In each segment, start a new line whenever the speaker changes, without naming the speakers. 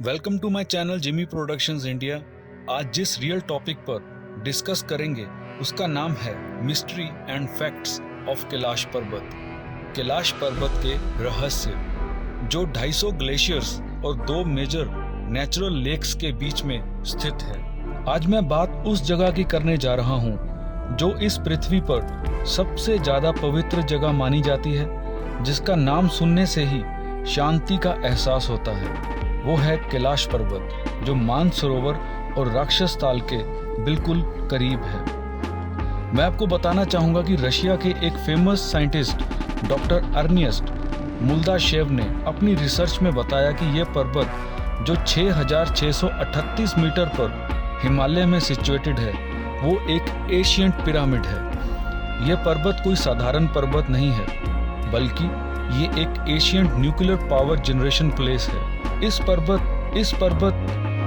Welcome to my channel Jimmy productions India. आज जिस real topic पर डिस्कस करेंगे उसका नाम है mystery and facts of Kailash पर्वत। कैलाश पर्वत के रहस्य, जो 250 ग्लेशियर्स और 2 मेजर नेचुरल लेक्स के बीच में स्थित है। आज मैं बात उस जगह की करने जा रहा हूँ जो इस पृथ्वी पर सबसे ज्यादा पवित्र जगह मानी जाती है, जिसका नाम सुनने से ही शांति का एहसास होता है। वो है कैलाश पर्वत, जो मानसरोवर और राक्षस ताल के बिल्कुल करीब है। मैं आपको बताना चाहूंगा कि रशिया के एक फेमस साइंटिस्ट डॉक्टर अर्नियस्ट मुल्दाशेव ने अपनी रिसर्च में बताया कि यह पर्वत जो 6,638 मीटर पर हिमालय में सिचुएटेड है, वो एक एशियंट पिरामिड है। यह पर्वत कोई साधारण पर्वत नहीं है, बल्कि ये एक ancient nuclear power generation place है। इस पर्वत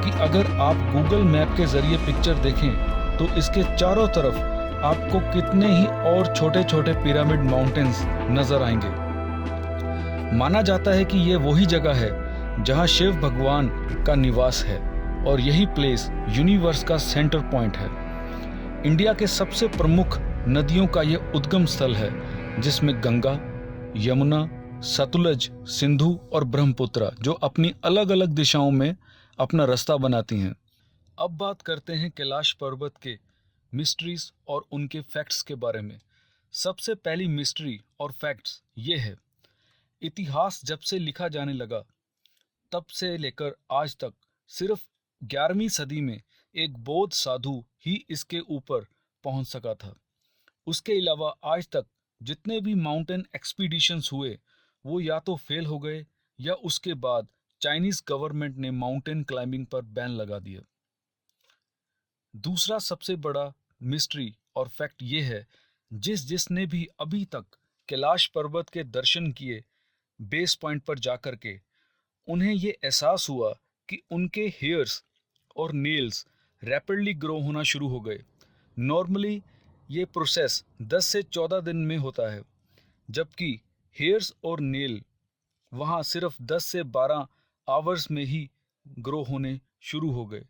की अगर आप गूगल मैप के जरिए पिक्चर देखें तो इसके चारों तरफ आपको कितने ही और छोटे छोटे पिरामिड माउंटेन्स नजर आएंगे। माना जाता है कि ये वही जगह है जहां शिव भगवान का निवास है और यही प्लेस यूनिवर्स का सेंटर पॉइंट है। इंडिया के सबसे प्रमुख नदियों का यह उद्गम स्थल है, जिसमें गंगा, यमुना, सतलुज, सिंधु और ब्रह्मपुत्र जो अपनी अलग अलग दिशाओं में अपना रास्ता बनाती हैं। अब बात करते हैं कैलाश पर्वत के मिस्ट्रीज और उनके फैक्ट्स के बारे में। सबसे पहली मिस्ट्री और फैक्ट्स ये है, इतिहास जब से लिखा जाने लगा तब से लेकर आज तक सिर्फ 11वीं सदी में एक बौद्ध साधु ही इसके ऊपर पहुंच सका था। उसके अलावा आज तक जितने भी माउंटेन एक्सपीडिशंस हुए वो या तो फेल हो गए या उसके बाद चाइनीज गवर्नमेंट ने माउंटेन क्लाइंबिंग पर बैन लगा दिया। दूसरा सबसे बड़ा मिस्ट्री और फैक्ट ये है, जिसने भी अभी तक कैलाश पर्वत के दर्शन किए बेस पॉइंट पर जाकर के, उन्हें ये एहसास हुआ कि उनके हेयर्स और नेल्स रैपिडली ग्रो होना शुरू हो गए। नॉर्मली ये प्रोसेस 10 से 14 दिन में होता है, जबकि हेयर्स और नेल वहाँ सिर्फ 10 से 12 आवर्स में ही ग्रो होने शुरू हो गए।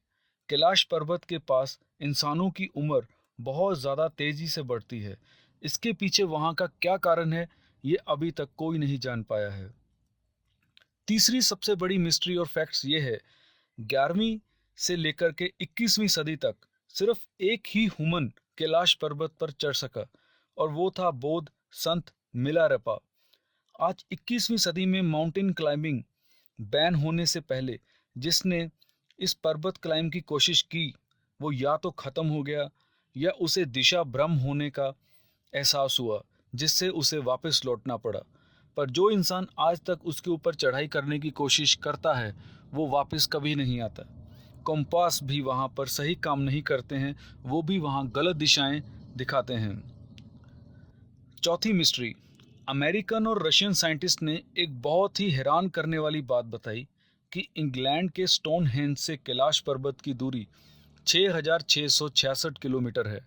कैलाश पर्वत के पास इंसानों की उम्र बहुत ज़्यादा तेज़ी से बढ़ती है। इसके पीछे वहाँ का क्या कारण है, ये अभी तक कोई नहीं जान पाया है। तीसरी सबसे बड़ी मिस्ट्री और फैक्ट्स ये है, 11वीं से लेकर के 21वीं सदी तक सिर्फ एक ही ह्यूमन कैलाश पर्वत पर चढ़ सका और वो था बौद्ध संत मिलारेपा। आज 21वीं सदी में माउंटेन क्लाइंबिंग बैन होने से पहले जिसने इस पर्वत क्लाइंब की कोशिश की, वो या तो ख़त्म हो गया या उसे दिशा भ्रम होने का एहसास हुआ, जिससे उसे वापस लौटना पड़ा। पर जो इंसान आज तक उसके ऊपर चढ़ाई करने की कोशिश करता है, वो वापस कभी नहीं आता। कंपास भी वहाँ पर सही काम नहीं करते हैं, वो भी वहाँ गलत दिशाएं दिखाते हैं। चौथी मिस्ट्री, अमेरिकन और रशियन साइंटिस्ट ने एक बहुत ही हैरान करने वाली बात बताई कि इंग्लैंड के स्टोनहेंज से कैलाश पर्वत की दूरी 6,666 किलोमीटर है।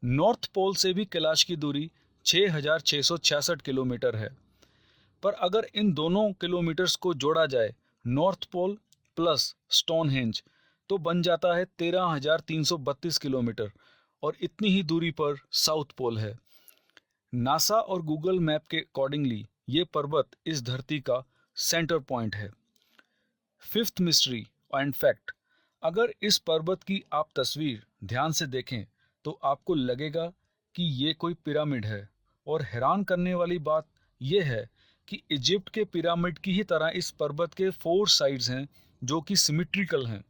नॉर्थ पोल से भी कैलाश की दूरी 6,666 किलोमीटर है। पर अगर इन दोनों किलोमीटर्स को जोड़ा जाए, नॉर्थ पोल प्लस स्टोनहेंज, तो बन जाता है 13,332 किलोमीटर, और इतनी ही दूरी पर साउथ पोल है। नासा और गूगल मैप के अकॉर्डिंगली ये पर्वत इस धरती का सेंटर पॉइंट है। फिफ्थ मिस्ट्री एंड फैक्ट, अगर इस पर्वत की आप तस्वीर ध्यान से देखें तो आपको लगेगा कि ये कोई पिरामिड है। और हैरान करने वाली बात यह है कि इजिप्ट के पिरामिड की ही तरह इस पर्वत के 4 साइड्स हैं जो कि सिमेट्रिकल हैं।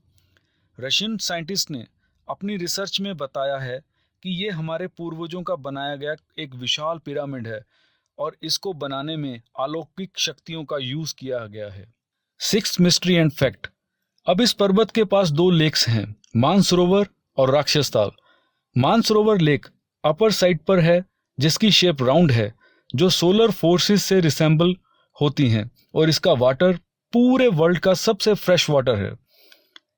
रशियन साइंटिस्ट ने अपनी रिसर्च में बताया है कि ये हमारे पूर्वजों का बनाया गया एक विशाल पिरामिड है और इसको बनाने में अलौकिक शक्तियों का यूज किया गया है। सिक्स्थ मिस्ट्री एंड फैक्ट, अब इस पर्वत के पास 2 लेक्स हैं, मानसरोवर और राक्षस ताल। मानसरोवर लेक अपर साइड पर है, जिसकी शेप राउंड है, जो सोलर फोर्सेस से रिसेंबल होती हैं, और इसका वाटर पूरे वर्ल्ड का सबसे फ्रेश वाटर है।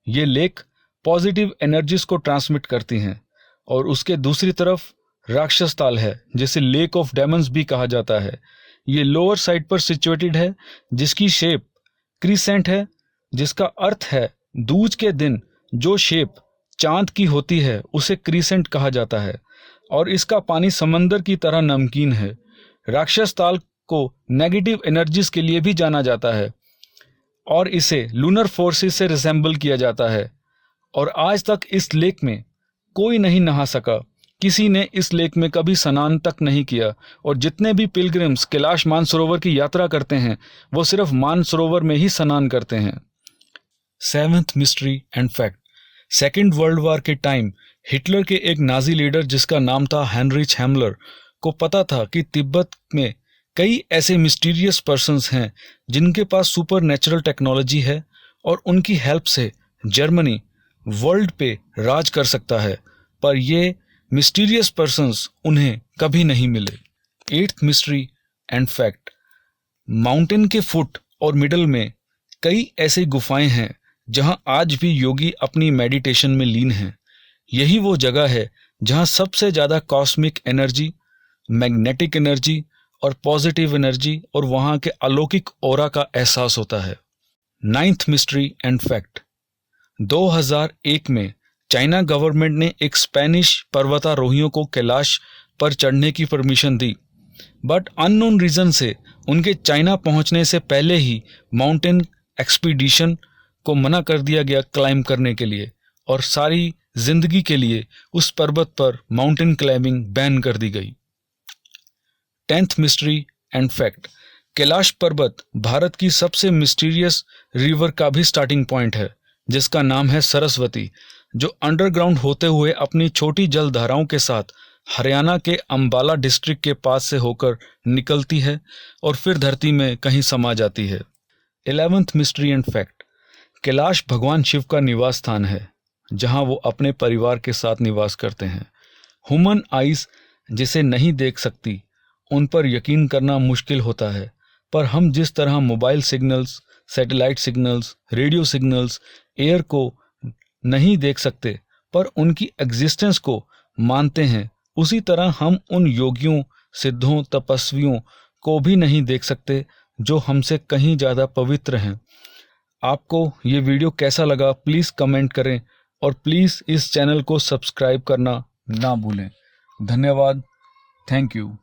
ये लेक पॉजिटिव एनर्जीज को ट्रांसमिट करती हैं। और उसके दूसरी तरफ राक्षस ताल है, जिसे लेक ऑफ डेमन्स भी कहा जाता है। ये लोअर साइड पर सिचुएटेड है, जिसकी शेप क्रीसेंट है, जिसका अर्थ है दूज के दिन जो शेप चांद की होती है उसे क्रीसेंट कहा जाता है और इसका पानी समंदर की तरह नमकीन है। राक्षस ताल को नेगेटिव एनर्जीज के लिए भी जाना जाता है और इसे लूनर फोर्सेस से रिसेंबल किया जाता है और आज तक इस लेक में कोई नहीं नहा सका। किसी ने इस लेक में कभी स्नान तक नहीं किया और जितने भी पिलग्रिम्स कैलाश मानसरोवर की यात्रा करते हैं वो सिर्फ मानसरोवर में ही स्नान करते हैं। Seventh mystery and fact, second world war के टाइम हिटलर के एक नाजी लीडर जिसका नाम था हेनरिच हेमलर को पता था कि तिब्बत में कई ऐसे मिस्टीरियस पर्सन्स हैं जिनके पास सुपर नेचुरल टेक्नोलॉजी है और उनकी हेल्प से जर्मनी वर्ल्ड पे राज कर सकता है, पर ये मिस्टीरियस पर्सन्स उन्हें कभी नहीं मिले। Eighth mystery and fact, mountain के फुट और मिडल में कई ऐसी गुफाएं हैं जहां आज भी योगी अपनी मेडिटेशन में लीन हैं। यही वो जगह है जहां सबसे ज़्यादा कॉस्मिक एनर्जी, मैग्नेटिक एनर्जी और पॉजिटिव एनर्जी और वहां के अलौकिक ऑरा का एहसास होता है। नाइन्थ मिस्ट्री एंड फैक्ट, 2001 में चाइना गवर्नमेंट ने एक स्पेनिश पर्वतारोहियों को कैलाश पर चढ़ने की permission the, but unknown reason से उनके चाइना पहुंचने से पहले ही माउंटेन एक्सपीडिशन को मना कर दिया गया क्लाइंब करने के लिए और सारी जिंदगी के लिए उस पर्वत पर माउंटेन क्लाइंबिंग बैन कर दी गई। 10th mystery and fact, Kailash पर्वत भारत की सबसे मिस्टीरियस रिवर का भी स्टार्टिंग पॉइंट है जिसका नाम है सरस्वती, जो अंडरग्राउंड होते हुए अपनी छोटी जल धाराओं के साथ हरियाणा के अंबाला डिस्ट्रिक्ट के पास से होकर निकलती है और फिर धरती में कहीं समा जाती है। 11th mystery and fact, Kailash भगवान शिव का निवास स्थान है जहां वो अपने परिवार के साथ निवास करते हैं। ह्यूमन आइज जिसे नहीं देख सकती उन पर यकीन करना मुश्किल होता है, पर हम जिस तरह mobile signals, satellite signals, radio signals, air को नहीं देख सकते पर उनकी एग्जिस्टेंस को मानते हैं, उसी तरह हम उन योगियों, सिद्धों, तपस्वियों को भी नहीं देख सकते जो हमसे कहीं ज़्यादा पवित्र हैं। आपको ये वीडियो कैसा लगा प्लीज़ कमेंट करें और प्लीज़ इस चैनल को सब्सक्राइब करना ना भूलें। धन्यवाद। Thank you.